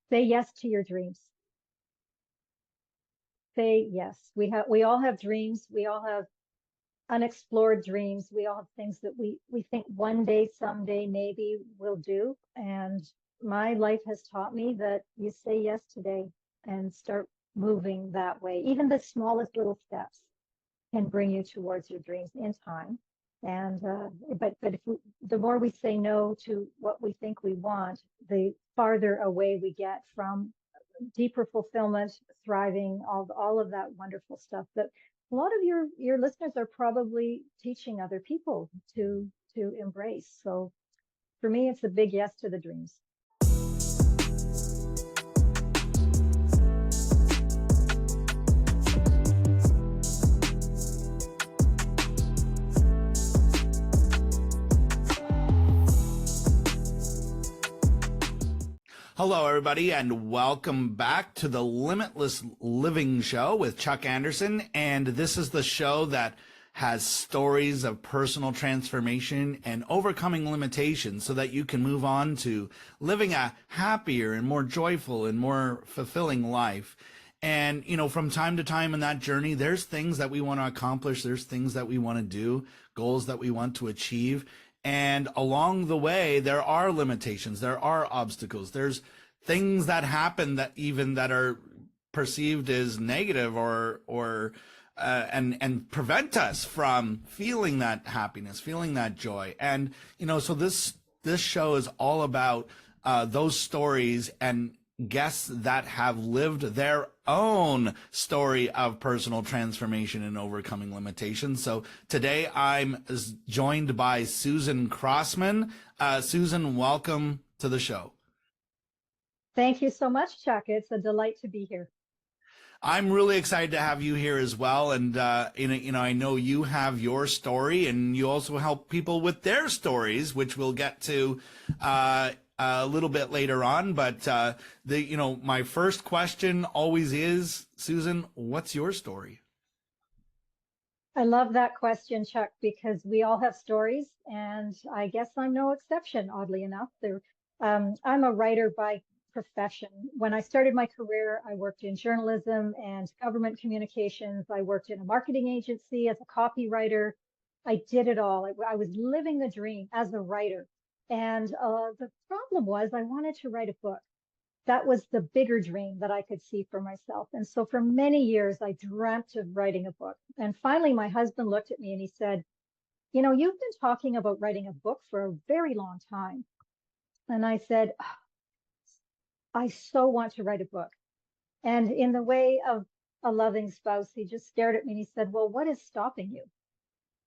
Say yes to your dreams. Say yes. We all have dreams. We all have unexplored dreams. We all have things that we think one day, someday, maybe we'll do. And my life has taught me that you say yes today and start moving that way. Even the smallest little steps can bring you towards your dreams in time. And but if the more we say no to what we think we want, the farther away we get from deeper fulfillment, thriving, all of that wonderful stuff that a lot of your listeners are probably teaching other people to embrace. So for me, it's a big yes to the dreams. Hello, everybody, and welcome back to the Limitless Living Show with Chuck Anderson. And this is the show that has stories of personal transformation and overcoming limitations so that you can move on to living a happier and more joyful and more fulfilling life. And, you know, from time to time in that journey, there's things that we want to accomplish. There's things that we want to do, goals that we want to achieve. And along the way, there are limitations, there are obstacles, there's things that happen that even that are perceived as negative and prevent us from feeling that happiness, feeling that joy. And, you know, so this show is all about those stories and guests that have lived their own story of personal transformation and overcoming limitations. So today I'm joined by Susan Crossman. Susan, welcome to the show. Thank you so much, Chuck. It's a delight to be here. I'm really excited to have you here as well. And, I know you have your story and you also help people with their stories, which we'll get to a little bit later on. But, my first question always is, Susan, what's your story? I love that question, Chuck, because we all have stories, and I guess I'm no exception, oddly enough. I'm a writer by profession. When I started my career, I worked in journalism and government communications. I worked in a marketing agency as a copywriter. I did it all. I was living the dream as a writer. And the problem was I wanted to write a book. That was the bigger dream that I could see for myself. And so for many years, I dreamt of writing a book. And finally, my husband looked at me and he said, you know, you've been talking about writing a book for a very long time. And I said, I so want to write a book. And in the way of a loving spouse, he just stared at me and he said, well, what is stopping you?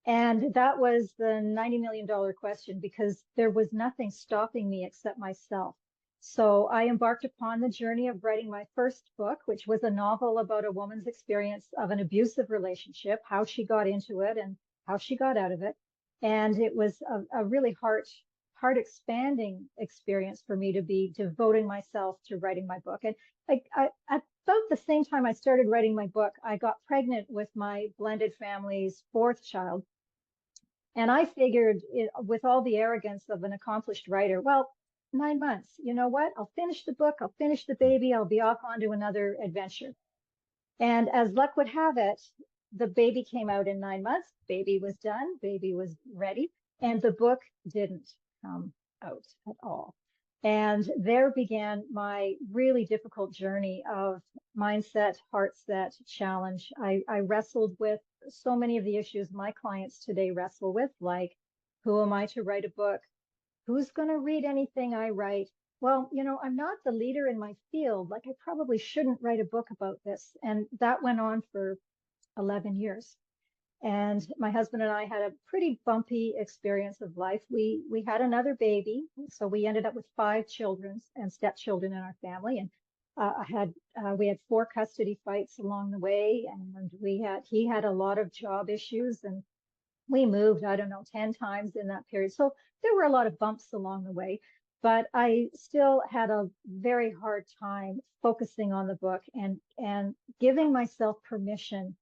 And that was the $90 million question, because there was nothing stopping me except myself. So I embarked upon the journey of writing my first book, which was a novel about a woman's experience of an abusive relationship, how she got into it and how she got out of it. And it was a really heart expanding experience for me to be devoting myself to writing my book. And at about the same time I started writing my book, I got pregnant with my blended family's fourth child. And I figured, with all the arrogance of an accomplished writer, well, 9 months, you know what? I'll finish the book, I'll finish the baby, I'll be off onto another adventure. And as luck would have it, the baby came out in 9 months, baby was done, baby was ready, and the book didn't come out at all. And there began my really difficult journey of mindset, heart set, challenge. I wrestled with so many of the issues my clients today wrestle with, like, who am I to write a book? Who's going to read anything I write? Well, you know, I'm not the leader in my field. Like, I probably shouldn't write a book about this. And that went on for 11 years. And my husband and I had a pretty bumpy experience of life. We had another baby, so we ended up with 5 children and stepchildren in our family. And we had 4 custody fights along the way, and he had a lot of job issues, and we moved, I don't know, 10 times in that period. So there were a lot of bumps along the way, but I still had a very hard time focusing on the book and giving myself permission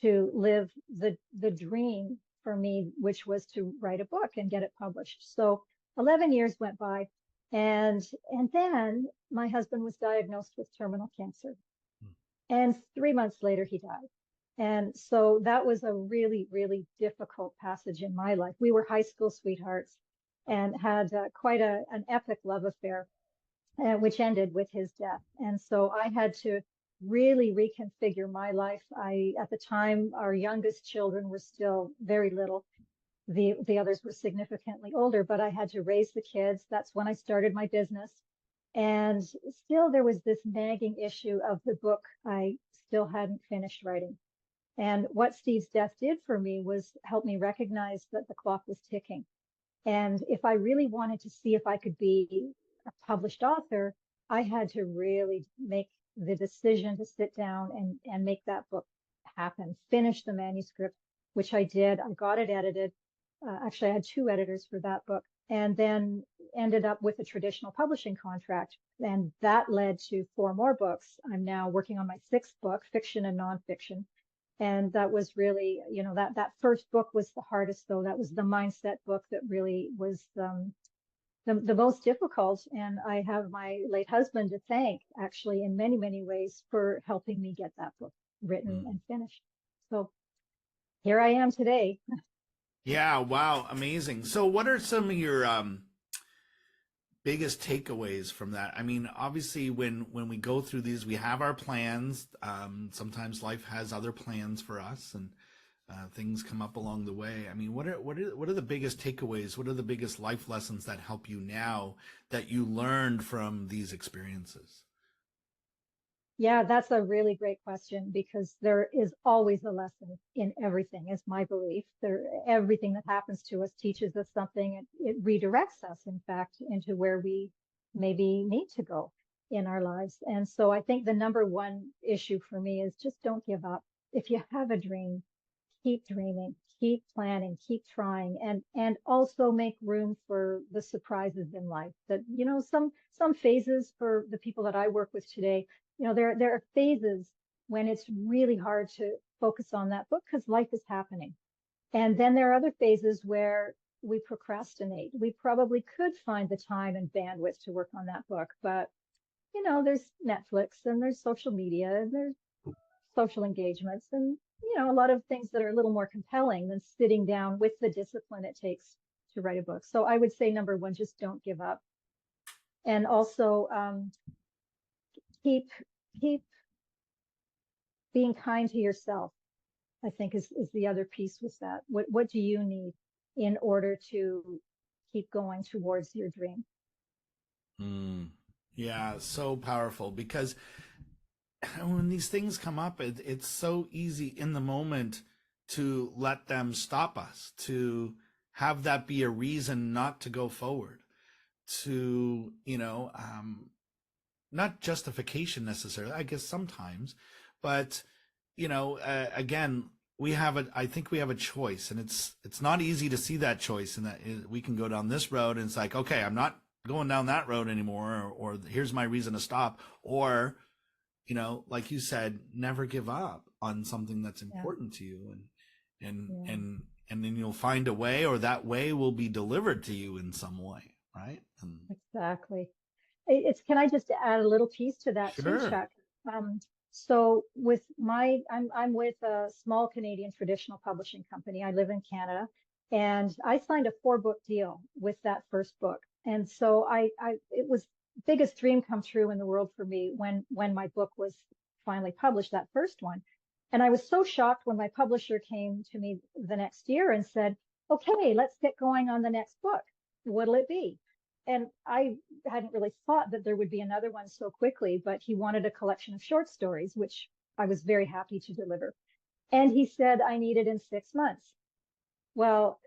to live the dream for me, which was to write a book and get it published. So 11 years went by. And then my husband was diagnosed with terminal cancer. And 3 months later, he died. And so that was a really, really difficult passage in my life. We were high school sweethearts and had quite an epic love affair, which ended with his death. And so I had to really reconfigure my life. At the time, our youngest children were still very little. The others were significantly older, but I had to raise the kids. That's when I started my business. And still there was this nagging issue of the book I still hadn't finished writing. And what Steve's death did for me was help me recognize that the clock was ticking. And if I really wanted to see if I could be a published author, I had to really make the decision to sit down and make that book happen, finish the manuscript, which I did. I got it edited. Actually, I had 2 editors for that book, and then ended up with a traditional publishing contract. And that led to 4 more books. I'm now working on my 6th book, fiction and nonfiction. And that was really, that first book was the hardest, though. That was the mindset book that really was the most difficult. And I have my late husband to thank, actually, in many, many ways, for helping me get that book written and finished. So here I am today. Yeah, wow, amazing. So what are some of your biggest takeaways from that? I mean, obviously when we go through these, we have our plans. Sometimes life has other plans for us, and things come up along the way. I mean, what are the biggest takeaways? What are the biggest life lessons that help you now that you learned from these experiences? Yeah, that's a really great question, because there is always a lesson in everything, is my belief. Everything that happens to us teaches us something. It redirects us, in fact, into where we maybe need to go in our lives. And so I think the number one issue for me is just don't give up. If you have a dream, keep dreaming, keep planning, keep trying, and also make room for the surprises in life. That, some phases for the people that I work with today, there are phases when it's really hard to focus on that book because life is happening. And then there are other phases where we procrastinate. We probably could find the time and bandwidth to work on that book, but there's Netflix and there's social media and there's social engagements and, a lot of things that are a little more compelling than sitting down with the discipline it takes to write a book. So I would say number one, just don't give up. And also, keep keep being kind to yourself, I think is the other piece with that. What do you need in order to keep going towards your dream? Yeah, so powerful, because when these things come up, it's so easy in the moment to let them stop us, to have that be a reason not to go forward, to, not justification necessarily, I guess sometimes, but, again, I think we have a choice, and it's not easy to see that choice, and that we can go down this road and it's like, okay, I'm not going down that road anymore, or here's my reason to stop, or, like you said, never give up on something that's important to you, and then you'll find a way, or that way will be delivered to you in some way, right? Exactly. Can I just add a little piece to that too, Sure. Chuck? So I'm with a small Canadian traditional publishing company. I live in Canada, and I signed a 4-book deal with that first book. And so it was biggest dream come true in the world for me when my book was finally published, that first one. And I was so shocked when my publisher came to me the next year and said, okay, let's get going on the next book. What'll it be? And I hadn't really thought that there would be another one so quickly, but he wanted a collection of short stories, which I was very happy to deliver. And he said I need it in 6 months. Well,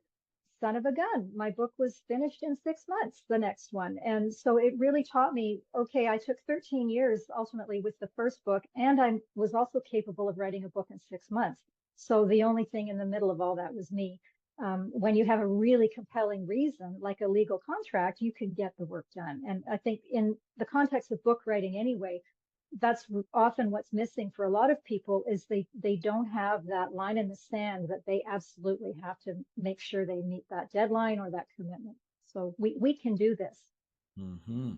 son of a gun, my book was finished in 6 months, the next one. And so it really taught me, okay, I took 13 years ultimately with the first book, and I was also capable of writing a book in 6 months. So the only thing in the middle of all that was me. When you have a really compelling reason, like a legal contract, you can get the work done. And I think in the context of book writing anyway, that's often what's missing for a lot of people, is they don't have that line in the sand that they absolutely have to make sure they meet that deadline or that commitment. So we can do this. Hmm.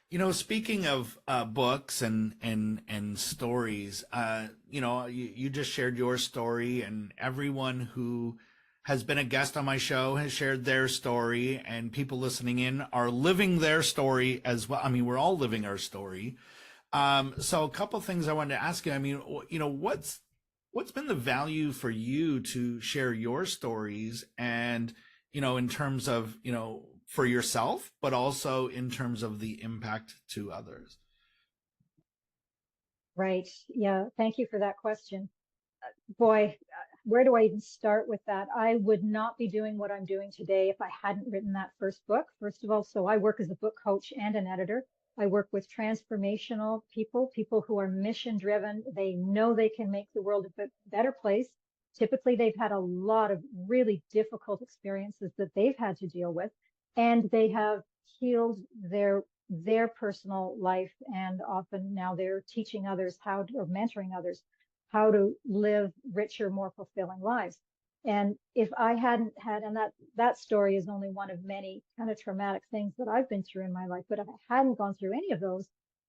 You know, speaking of books and stories, you just shared your story, and everyone who has been a guest on my show has shared their story, and people listening in are living their story as well. I mean, we're all living our story. So a couple things I wanted to ask you. I mean, what's been the value for you to share your stories, and in terms of for yourself, but also in terms of the impact to others? Right. Yeah. Thank you for that question. Boy, where do I even start with that? I would not be doing what I'm doing today if I hadn't written that first book. First of all, so I work as a book coach and an editor. I work with transformational people, people who are mission driven. They know they can make the world a better place. Typically, they've had a lot of really difficult experiences that they've had to deal with, and they have healed their personal life, and often now they're teaching others how to, or mentoring others how to live richer, more fulfilling lives. And if I hadn't had, and that story is only one of many kind of traumatic things that I've been through in my life, but if I hadn't gone through any of those,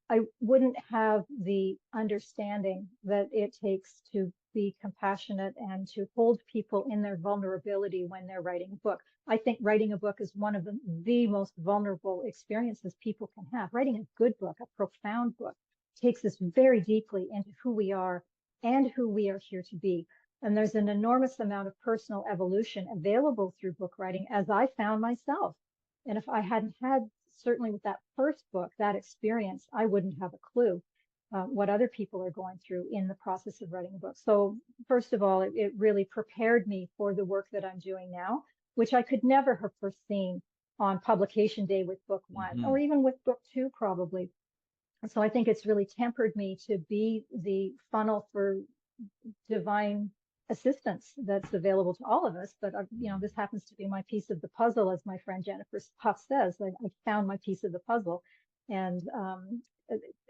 I wouldn't have the understanding that it takes to be compassionate and to hold people in their vulnerability when they're writing a book. I think writing a book is one of the most vulnerable experiences people can have. Writing a good book, a profound book, takes us very deeply into who we are and who we are here to be. And there's an enormous amount of personal evolution available through book writing, as I found myself. And if I hadn't had, certainly with that first book, that experience, I wouldn't have a clue what other people are going through in the process of writing a book. So first of all, it really prepared me for the work that I'm doing now, which I could never have foreseen on publication day with book one, Hmm. or even with book two, probably. So I think it's really tempered me to be the funnel for divine assistance that's available to all of us. But this happens to be my piece of the puzzle, as my friend Jennifer Puff says. I found my piece of the puzzle, and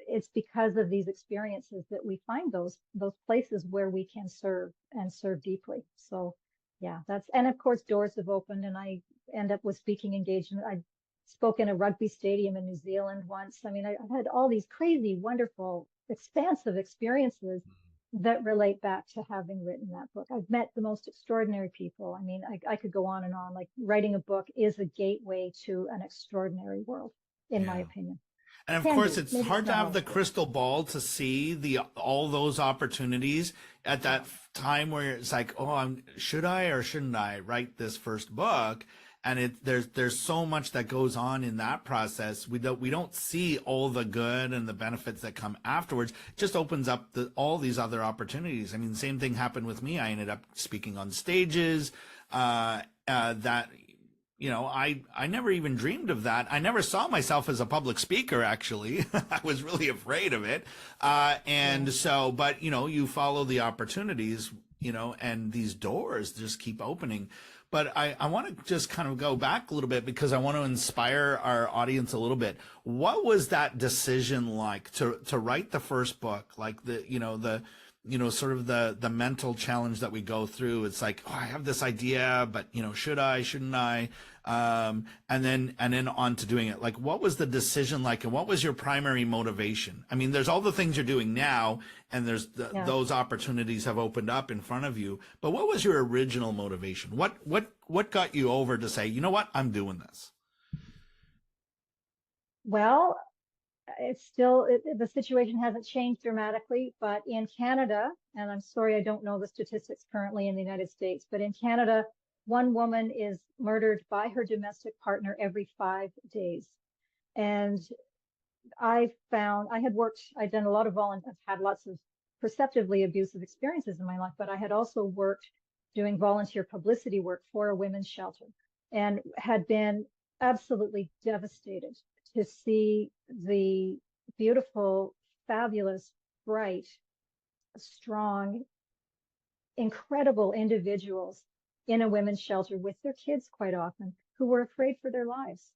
it's because of these experiences that we find those places where we can serve and serve deeply. So, yeah, and of course doors have opened, and I end up with speaking engagement. I spoke in a rugby stadium in New Zealand once. I mean, I've had all these crazy, wonderful, expansive experiences that relate back to having written that book. I've met the most extraordinary people. I mean, I could go on and on. Like, writing a book is a gateway to an extraordinary world, in my Yeah. opinion. And of Can course, be. it's Maybe it's hard to not have the always, but crystal ball to see the all those opportunities at that yeah, time where it's like, oh, should I or shouldn't I write this first book? And there's so much that goes on in that process. We don't see all the good and the benefits that come afterwards. It just opens up all these other opportunities. I mean, the same thing happened with me. I ended up speaking on stages. That I never even dreamed of that. I never saw myself as a public speaker, actually. I was really afraid of it. yeah. And so, but, you follow the opportunities, and these doors just keep opening. But I want to just kind of go back a little bit because I want to inspire our audience a little bit. What was that decision like to write the first book? Like sort of the mental challenge that we go through. It's like, oh, I have this idea, but should I, shouldn't I? And then on to doing it. Like, what was the decision like, and what was your primary motivation? I mean, there's all the things you're doing now, and there's Yeah. those opportunities have opened up in front of you. But what was your original motivation? What got you over to say, you know what, I'm doing this? Well, it's still, the situation hasn't changed dramatically, but in Canada, and I'm sorry, I don't know the statistics currently in the United States, but in Canada, one woman is murdered by her domestic partner every 5 days. And I'd done a lot of volunteer, I've had lots of perceptively abusive experiences in my life, but I had also worked doing volunteer publicity work for a women's shelter, and had been absolutely devastated to see the beautiful, fabulous, bright, strong, incredible individuals in a women's shelter with their kids quite often, who were afraid for their lives.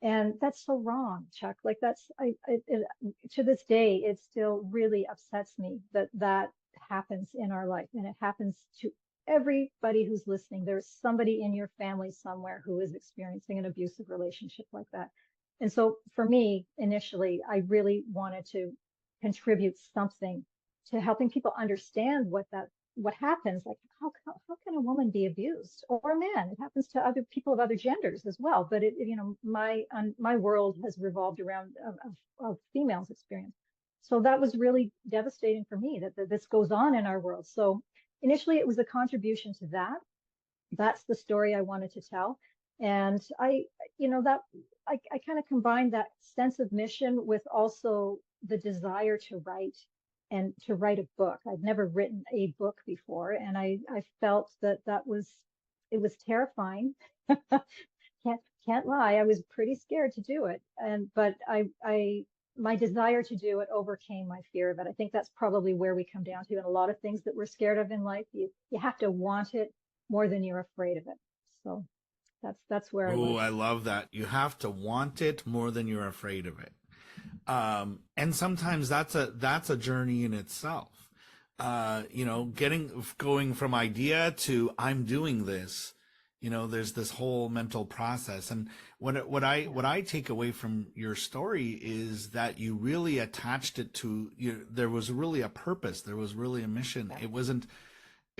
And that's so wrong, Chuck. Like, to this day, it still really upsets me that that happens in our life, and it happens to everybody who's listening. There's somebody in your family somewhere who is experiencing an abusive relationship like that. And so for me, initially, I really wanted to contribute something to helping people understand what happens. Like how can a woman be abused, or a man? It happens to other people of other genders as well. But my world has revolved around of females' experience. So that was really devastating for me that this goes on in our world. So initially, it was a contribution to that. That's the story I wanted to tell. And that I kind of combined that sense of mission with also the desire to write and to write a book. I'd never written a book before, and I felt it was terrifying. Can't lie. I was pretty scared to do it. But my desire to do it overcame my fear of it. I think that's probably where we come down to. And a lot of things that we're scared of in life, you have to want it more than you're afraid of it. So that's where I Oh, was. I love that. You have to want it more than you're afraid of it. And sometimes that's a journey in itself. Going from idea to I'm doing this, there's this whole mental process. And Yeah. what I take away from your story is that you really attached it to you. There was really a purpose. There was really a mission. Yeah. It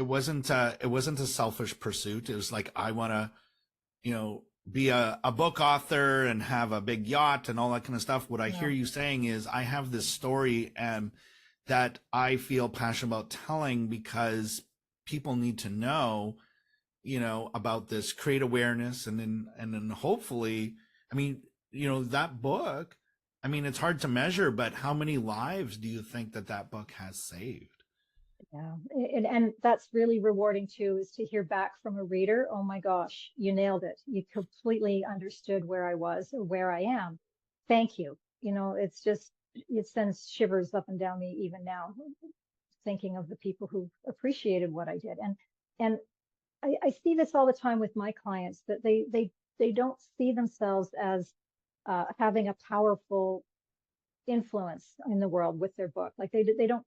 wasn't a selfish pursuit. It was like, I want to, be a book author and have a big yacht and all that kind of stuff. What I hear No. you saying is, I have this story that I feel passionate about telling because people need to know, about this, create awareness, and then hopefully, I mean, that book, I mean, it's hard to measure, but how many lives do you think that book has saved? Yeah. And that's really rewarding too, is to hear back from a reader. Oh my gosh, you nailed it. You completely understood where I was or where I am. Thank you. It's just, it sends shivers up and down me even now, thinking of the people who appreciated what I did. And I see this all the time with my clients, that they don't see themselves as having a powerful influence in the world with their book. Like they don't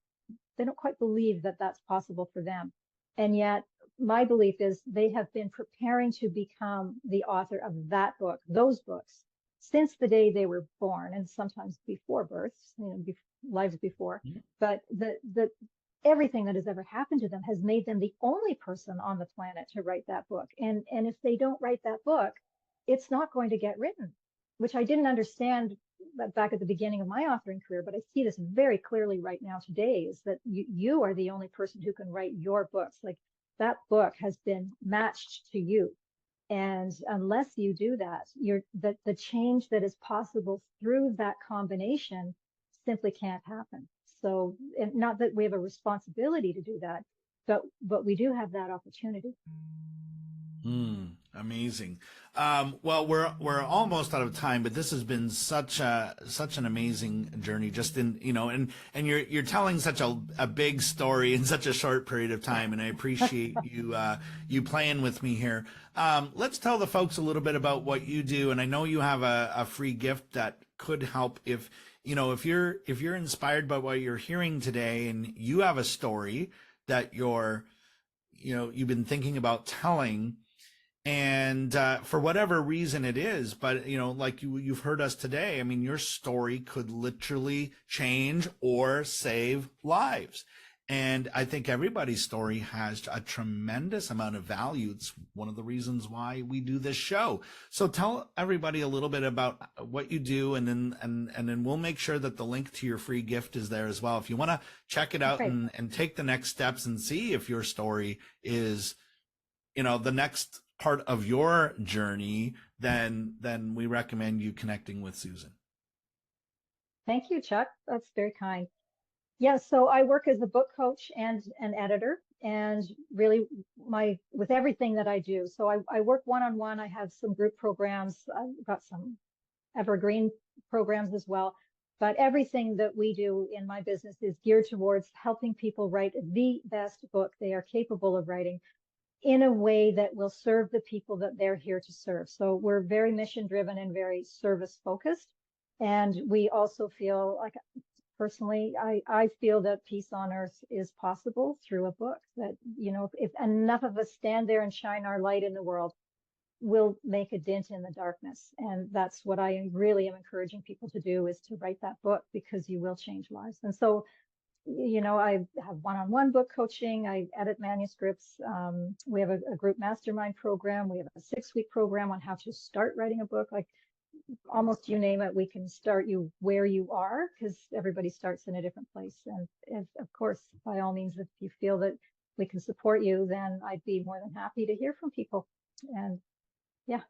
quite believe that that's possible for them. And yet my belief is they have been preparing to become the author of that book, those books, since the day they were born, and sometimes before birth, lives before. But the everything that has ever happened to them has made them the only person on the planet to write that book. And if they don't write that book, it's not going to get written, which I didn't understand back at the beginning of my authoring career, but I see this very clearly right now today, is that you are the only person who can write your books. Like, that book has been matched to you. And unless you do that, the change that is possible through that combination simply can't happen. So, and not that we have a responsibility to do that, but we do have that opportunity. Amazing. Well, we're almost out of time, but this has been such an amazing journey. Just in and you're telling such a big story in such a short period of time, and I appreciate you playing with me here. Let's tell the folks a little bit about what you do, and I know you have a free gift that could help if you're inspired by what you're hearing today, and you have a story that you've been thinking about telling, and for whatever reason it is, but like you've heard us today, I mean, your story could literally change or save lives. And I think everybody's story has a tremendous amount of value. It's one of the reasons why we do this show. So tell everybody a little bit about what you do, and then we'll make sure that the link to your free gift is there as well. If you want to check it out Great. and take the next steps and see if your story is the next part of your journey, then we recommend you connecting with Susan. Thank you, Chuck. That's very kind. Yeah, so I work as a book coach and an editor, and really with everything that I do. So I work one-on-one. I have some group programs. I've got some evergreen programs as well. But everything that we do in my business is geared towards helping people write the best book they are capable of writing, in a way that will serve the people that they're here to serve. So we're very mission driven and very service focused. And we also feel like, personally, I feel that peace on earth is possible through a book. That, if enough of us stand there and shine our light in the world, will make a dent in the darkness. And that's what I really am encouraging people to do, is to write that book, because you will change lives. And so, I have one-on-one book coaching. I edit manuscripts. We have a group mastermind program. We have a 6-week program on how to start writing a book. Like, almost you name it, we can start you where you are, because everybody starts in a different place. And if, of course, by all means, if you feel that we can support you, then I'd be more than happy to hear from people. And yeah.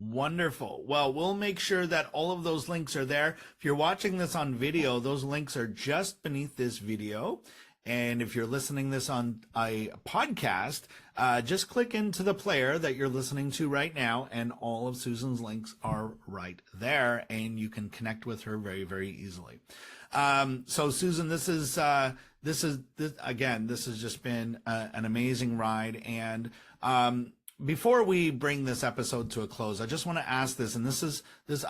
Wonderful. Well, we'll make sure that all of those links are there. If you're watching this on video, those links are just beneath this video. And if you're listening this on a podcast, just click into the player that you're listening to right now, and all of Susan's links are right there, and you can connect with her very, very easily. So Susan, this has just been an amazing ride. And before we bring this episode to a close, I just want to ask this, and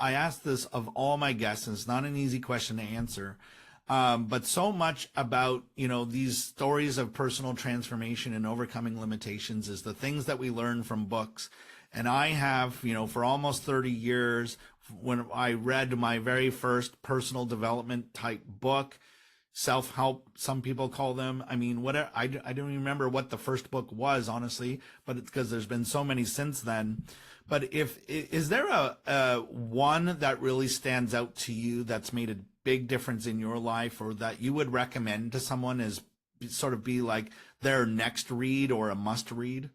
I asked this of all my guests, and it's not an easy question to answer. But so much about, these stories of personal transformation and overcoming limitations is the things that we learn from books. And I have, for almost 30 years, when I read my very first personal development type book, self-help, some people call them. I mean, whatever. I don't even remember what the first book was, honestly, but it's because there's been so many since then. But is there a one that really stands out to you that's made a big difference in your life, or that you would recommend to someone as sort of be like their next read or a must read?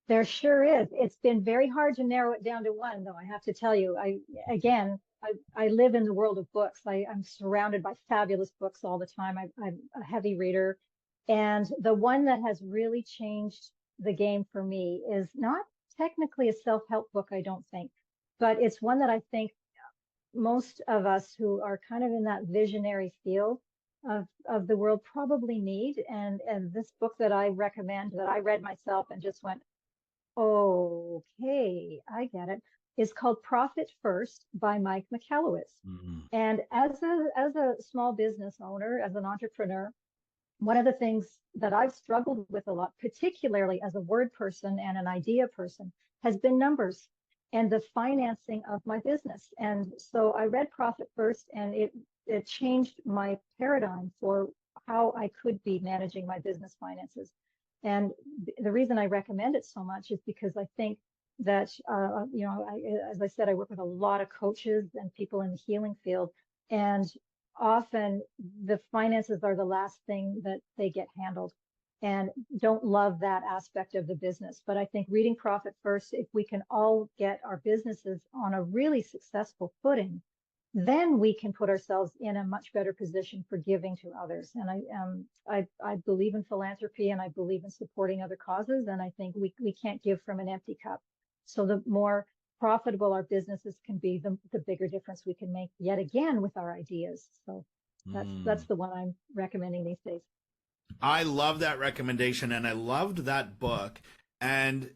There sure is. It's been very hard to narrow it down to one, though, I have to tell you. I live in the world of books. I'm surrounded by fabulous books all the time. I'm a heavy reader. And the one that has really changed the game for me is not technically a self-help book, I don't think, but it's one that I think most of us who are kind of in that visionary field of the world probably need. And this book that I recommend, that I read myself and just went, okay, I get it, is called Profit First by Mike Michalowicz. Mm-hmm. And as a small business owner, as an entrepreneur, one of the things that I've struggled with a lot, particularly as a word person and an idea person, has been numbers and the financing of my business. And so I read Profit First, and it changed my paradigm for how I could be managing my business finances. And the reason I recommend it so much is because I think that, as I said, I work with a lot of coaches and people in the healing field, and often the finances are the last thing that they get handled, and don't love that aspect of the business. But I think reading Profit First, if we can all get our businesses on a really successful footing, then we can put ourselves in a much better position for giving to others. And I believe in philanthropy, and I believe in supporting other causes. And I think we can't give from an empty cup. So the more profitable our businesses can be, the bigger difference we can make yet again with our ideas. So that's the one I'm recommending these days. I love that recommendation, and I loved that book. And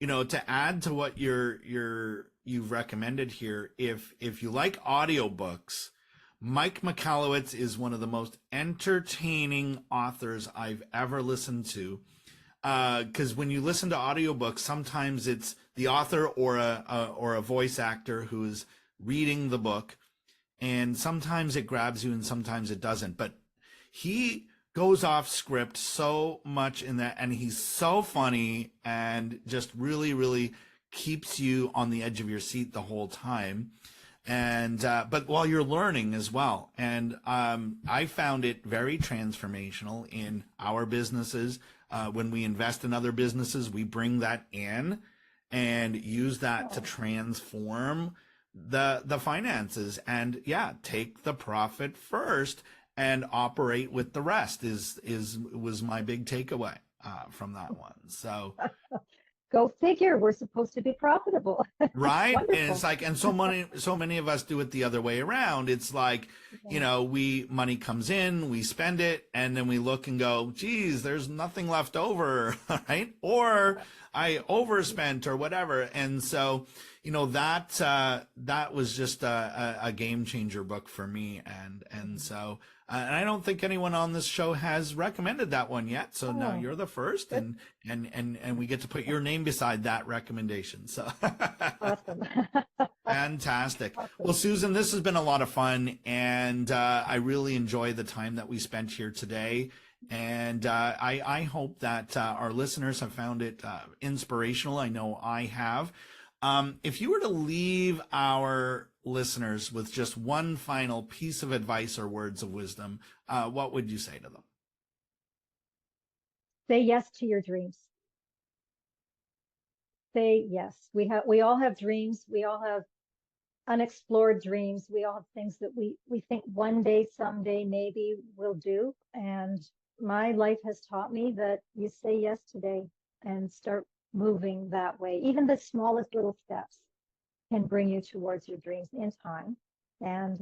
to add to what you've recommended here, if you like audiobooks, Mike Michalowicz is one of the most entertaining authors I've ever listened to. Because when you listen to audiobooks, sometimes it's the author or a voice actor who is reading the book, and sometimes it grabs you and sometimes it doesn't. But he goes off script so much in that, and he's so funny and just really, really keeps you on the edge of your seat the whole time. And but while you're learning as well. And I found it very transformational in our businesses. When we invest in other businesses, we bring that in and use that to transform the finances, and take the profit first and operate with the rest was my big takeaway from that one. So go figure, we're supposed to be profitable. Right. And it's like, and so many of us do it the other way around. It's like, money comes in, we spend it, and then we look and go, geez, there's nothing left over. Right. Or I overspent or whatever. And so, that was just a game changer book for me. And so, and I don't think anyone on this show has recommended that one yet. So now you're the first, good. and we get to put your name beside that recommendation. So Awesome. fantastic. Awesome. Well, Susan, this has been a lot of fun, and I really enjoy the time that we spent here today. And I hope that our listeners have found it inspirational. I know I have. If you were to leave our listeners with just one final piece of advice or words of wisdom, what would you say to them? Say yes to your dreams. Say yes. We all have dreams. We all have unexplored dreams. We all have things that we think one day, someday, maybe we'll do. And my life has taught me that you say yes today and start moving that way. Even the smallest little steps can bring you towards your dreams in time. And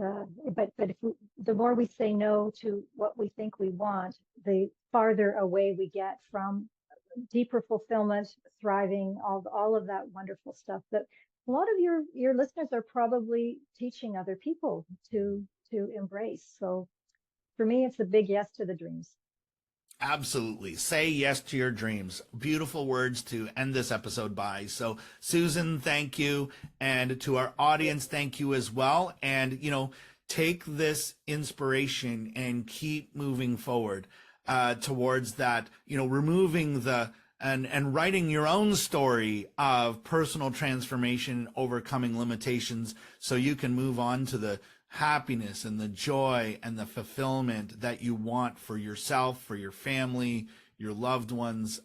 but if the more we say no to what we think we want, the farther away we get from deeper fulfillment, thriving, all of that wonderful stuff that a lot of your listeners are probably teaching other people to embrace. So for me, it's a big yes to the dreams. Absolutely. Say yes to your dreams. Beautiful words to end this episode by. So, Susan, thank you. And to our audience, thank you as well. And, take this inspiration and keep moving forward towards that, removing and writing your own story of personal transformation, overcoming limitations, so you can move on to the happiness and the joy and the fulfillment that you want for yourself, for your family, your loved ones,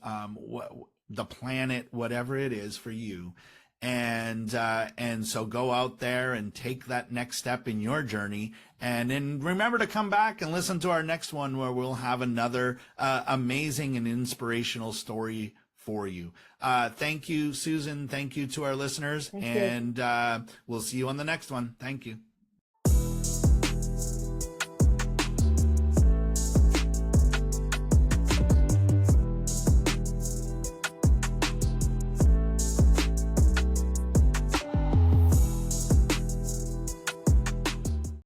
the planet, whatever it is for you. And so go out there and take that next step in your journey. And then remember to come back and listen to our next one, where we'll have another amazing and inspirational story for you. Thank you, Susan. Thank you to our listeners. Thank you. And we'll see you on the next one. Thank you.